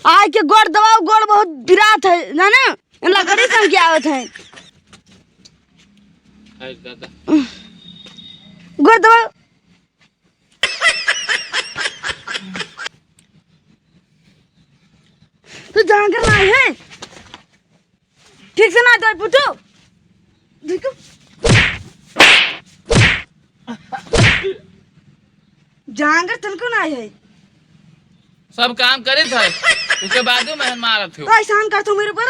आय के गोड़ दबाओ, गोड़ बहुत बिरात है जाना, लकड़ी से क्या आवत है। गोड़ दबाओ। तू जहाँ करना है ठीक से ना दे पुटो देखो। जहाँ कर तुमको ना है सब काम करे थे उसके बाद में मारा थे। तो एहसान कर तू मेरे पर।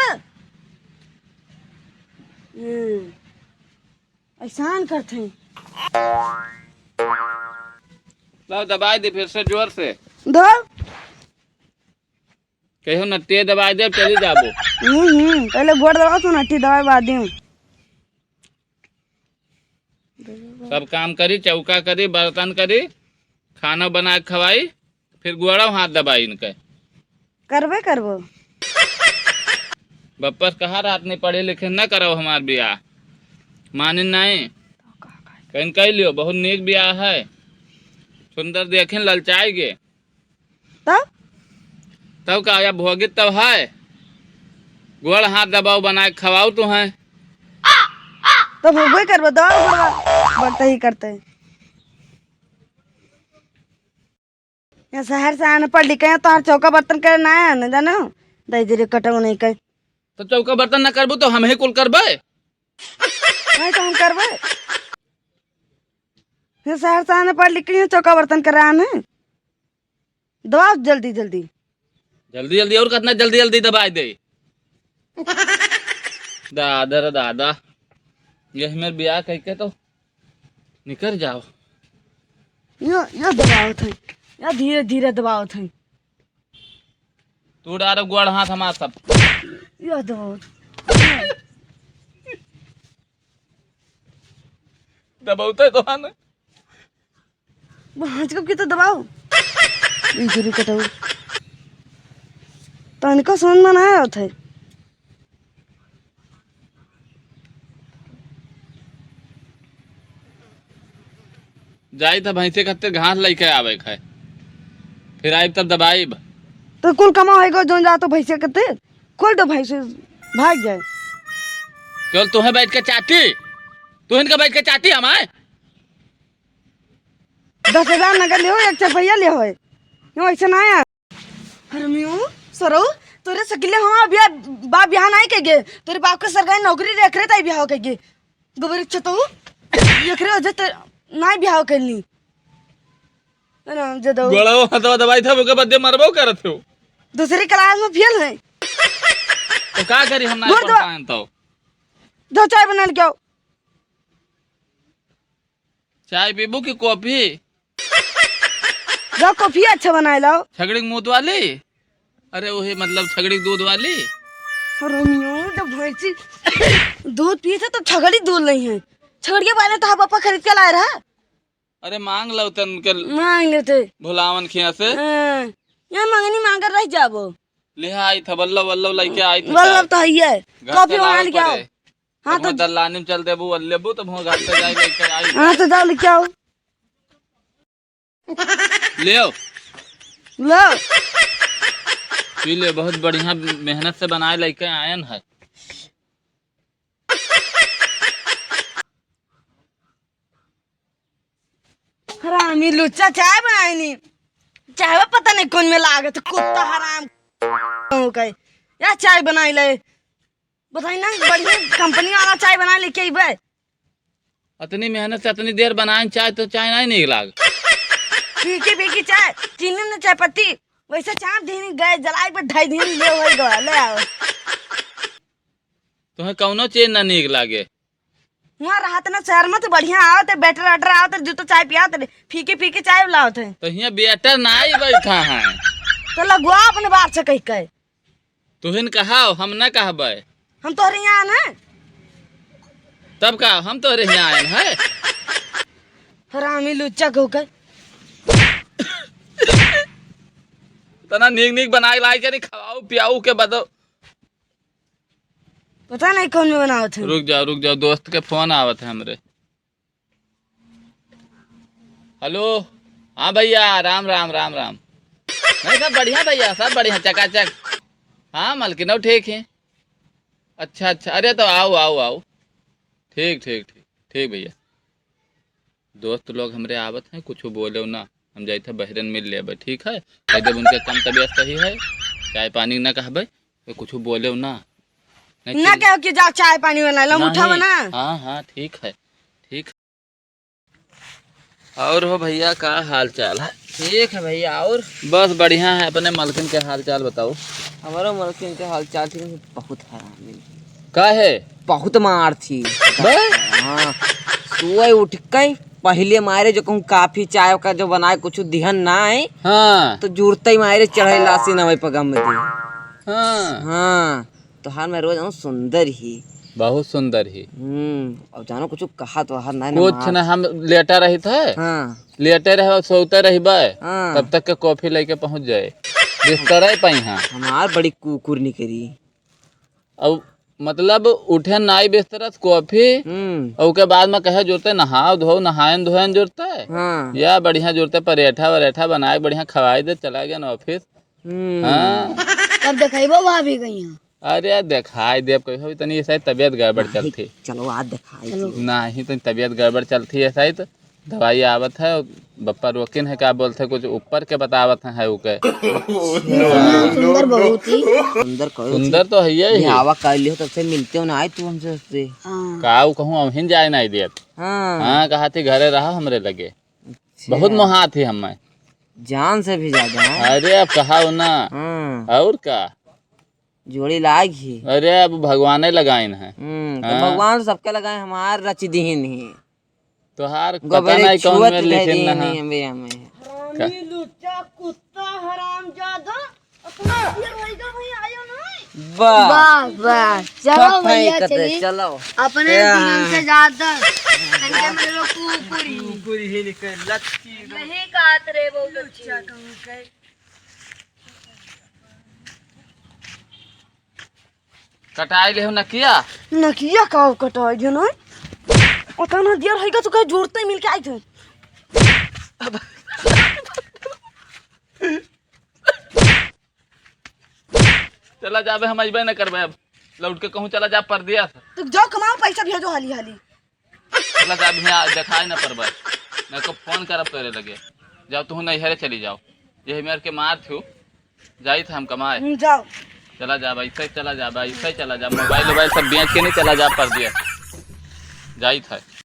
एहसान करते हैं। लो दबाई दे फिर से जोर से दो। कहो नट्टी दबाई दे चली जाबो। पहले गोड़ दबाओ तो नट्टी दवाई बाद दूं। सब काम करी, चौका करी, बर्तन करी, खाना बना के खवाई, फिर गोड़ा हाथ दबाई इनके करबे करबो। बप्पस कहा रात नहीं पढ़े लिखे न करो हमार ब्याह माने नहीं कहीं कह लियो बहुत नेक ब्याह है, सुंदर देखें ललचाएगे तब का या भोगित तब है गोड़ हाथ दबाओ बना के खवाओ तो है तो भोगो ही करबो। दवा बढ़ता ही करते हैं। यहाँ शहर से आने पढ़ लिखे हैं तो हर चौका बर्तन करे ना है न जानो दही जरे कटो नहीं कर। तो चौका बर्तन न करबो तो हम ही कुल करबे नहीं तो हम करबे। शहर से आने पढ़ लिखे हैं चौका बर्तन करे आने दबाओ जल्दी जल्दी जल्दी जल्दी और कितना जल्दी जल्दी दबाई दे। दादा रे दादा ये मेरे ब्याह कह के तो निकल जाओ। यो दबाओ थे या धीरे धीरे दबाओ थे। तू डारो गोड़ हाथ हमार सब यो दबाओ दबाते तो है हाथ को कितना दबाओ जरूर कटाओ तो इनको समझ में ना आया थे। जाई तब भैंसे कते घास लेके आवे खाए फिर आई तब दबाई तो कुल कमा होगा जो जा तो भैंसे कते खोल दो भैंसे भाग जाए। केवल तुम्हें बैठ के चाटी तू इनका बैठ के चाटी हमारे 10,000 नगर ले हो 1 चरपैया ले हो यो ऐसे ना आया। अरे मियो सरो तोरे सकिले हम अभी बाप बिहान आई के गे तेरे बाप के सरकारी नौकरी देख रहे ताई बिहाव के गे गोबर चतो देख रहे हो जे ना बिहाव करनी ना जदो गोड़ो हथवा दबाई था ओके बदे मरबो करत हो दूसरी क्लास में फेल है तो का करी हम ना पढ़ पाएं तो दो चाय बना के आओ। चाय पीबू की कॉफी जाओ कॉफी अच्छा बनाए लाओ। छगड़ी मूत वाली अरे वही मतलब छगड़ी दूध वाली। अरे मियो जब भैंसी दूध पी थे तो छगड़ी दूध नहीं है छगड़ी के बारे तो पापा खरीद के लाए रहा। अरे मांग लो तन के मांग लेते भुलावन खिया से यहाँ मांगनी मांग कर रह जाबो ले आई था बल्लभ वल्लभ लेके आई थी वल्लभ तो है कॉफी बना लेके आओ। हाँ तो दलानी में चल देबू अल्लेबू तो घर पे जाए लेके आई। हाँ तो जाओ लेके आओ ले आओ लो पी ले बहुत बढ़िया मेहनत से बनाए लेके आयन है। हरामी लुच्चा चाय बनाई नहीं चाय पता नहीं कौन में लागे तो कुत्ता हराम हो गए या चाय बनाई ले बताई ना बढ़िया कंपनी वाला चाय बना लेके आई बे। इतनी मेहनत से इतनी देर बनाए चाय तो चाय नहीं निकलाग फीकी फीकी चाय चीनी न चाय पत्ती वैसे 4 दिन गए जलाई पर 2.5 दिन ले हो गए ले आओ। तुम्हें कौनो चीज ना निक लागे वहाँ राहत ना शहर में तो बढ़िया आओ थे बैटर अटर आओ थे जो तो चाय पिया थे फीकी फीकी चाय लाओ थे तो यहाँ बेटर ना ही बैठा है तो लगवा अपने बात से कही कहे तुहिन कहा हम न कहबे हम तो यहाँ ना तब का हम तो यहाँ आए है हरामी लुच्चा को कर तना नीक नीक बनाए लाई के खवाऊ पियाऊ के बदो पता नहीं कौन में बनाओ थे। रुक जाओ दोस्त के फोन आवत है हमरे। हेलो हाँ भैया राम राम राम राम नहीं सब बढ़िया भैया, सब बढ़िया चकाचक। हाँ मालकिन ठीक है। अच्छा अच्छा, अरे तो आओ आओ आओ। ठीक ठीक ठीक ठीक भैया। दोस्त लोग हमरे आवत हैं, कुछ बोले ना, हम जाए थे बहरन मिल ले। ठीक है, जब उनके कम तबीयत सही है, चाय पानी ना कहबे तो कुछ बोले ना। नहीं ना क्या कि जा चाय पानी बना लो, उठा नहीं, बना। हाँ हाँ ठीक है ठीक। और हो भैया का हाल चाल है? ठीक है भैया। और बस बढ़िया है। अपने मालकिन के हाल चाल बताओ। हमारा मलकिन के हाल चाल ठीक है, बहुत हरामी, का है? बहुत मार थी। बस? हाँ, सुबह उठ के पहले मारे जो कहूँ काफी चाय का जो बनाए कुछ ध्यान ना है, हाँ तो जुड़ते ही मारे चढ़े लासी न पगम में दी। हाँ हाँ, तो हाल मैं रोज आऊँ सुंदर ही। बहुत सुंदर ही। अब जानो कुछ कहा तो हर ना कुछ न, हम लेटा रही थे, हाँ लेटे रहे सोते रही बे, हाँ, तब तक के कॉफी लेके पहुंच जाए बिस्तर पाई। हाँ हमार बड़ी कुकुर निकरी। अब मतलब उठे नाई बिस्तर से कॉफी, और के बाद में कहे जोते नहाओ धो, नहायन धोयन जोड़ते हाँ, या बढ़िया जोड़ते, परेठा वरेठा बनाए बढ़िया खवाई दे, चला गया ना ऑफिस। हाँ तब देखेबो भाभी गई हैं। अरे दिखाई देव कही तनी ऐसा तबीयत गड़बड़ चलती। चलो आज दिखाई नहीं तो तबीयत गड़बड़ चलती है शायद, दवाई आवत है। बप्पा रोकिन है क्या बोलते कुछ ऊपर के बतावत है उके। सुंदर बहुत ही सुंदर करो सुंदर तो है ही। हवा कर लियो तब से मिलते हो ना आए तू हमसे उससे। काऊ कहूँ अमहिन जाए नहीं देत। हाँ, हाँ कहा थी घरे रहा हमरे लगे, बहुत मोहा थी हमें, जान से भी ज्यादा है। अरे अब कहा ना। हाँ, और का जोड़ी लाग ही। अरे अब भगवाने लगाइन है। तो हाँ। भगवान सबके लगाए, हमार रच दीन ही तोहार पता गोबरे नहीं कौन छुअत में रह लिखिन दीन ना। ही हमें हरामी लुच्चा कुत्ता हरामजादा, अपना ये रहेगा भाई आयो ना। वाह वाह वाह, चलो भैया चलिए, चलो अपने दिन से ज्यादा संजय मेरे लोग कुकुरी कुकुर ही निकल लच्छी नहीं काट रे बहुत अच्छा कहूं के। कटाई ले ना किया नकिया काव कटाई जनो ओतना देर होइगा तो कहे जोड़ते मिल के आई थे। चला जाबे, हम अजबे न करबे। अब लौट के कहूँ चला जा पर दिया, तो जाओ कमाओ पैसा भेजो हाली हाली। चला जा यहाँ दिखाई न परबे, मैं को फोन करब करे लगे। जाओ तू नैहरे चली जाओ, यही मेरे के मार थू जाई था हम कमाए। जाओ चला जा ऐसे चला जा, ऐसे चला जा, मोबाइल वोबाइल सब बेच के नहीं चला जा पर दिया जाई था।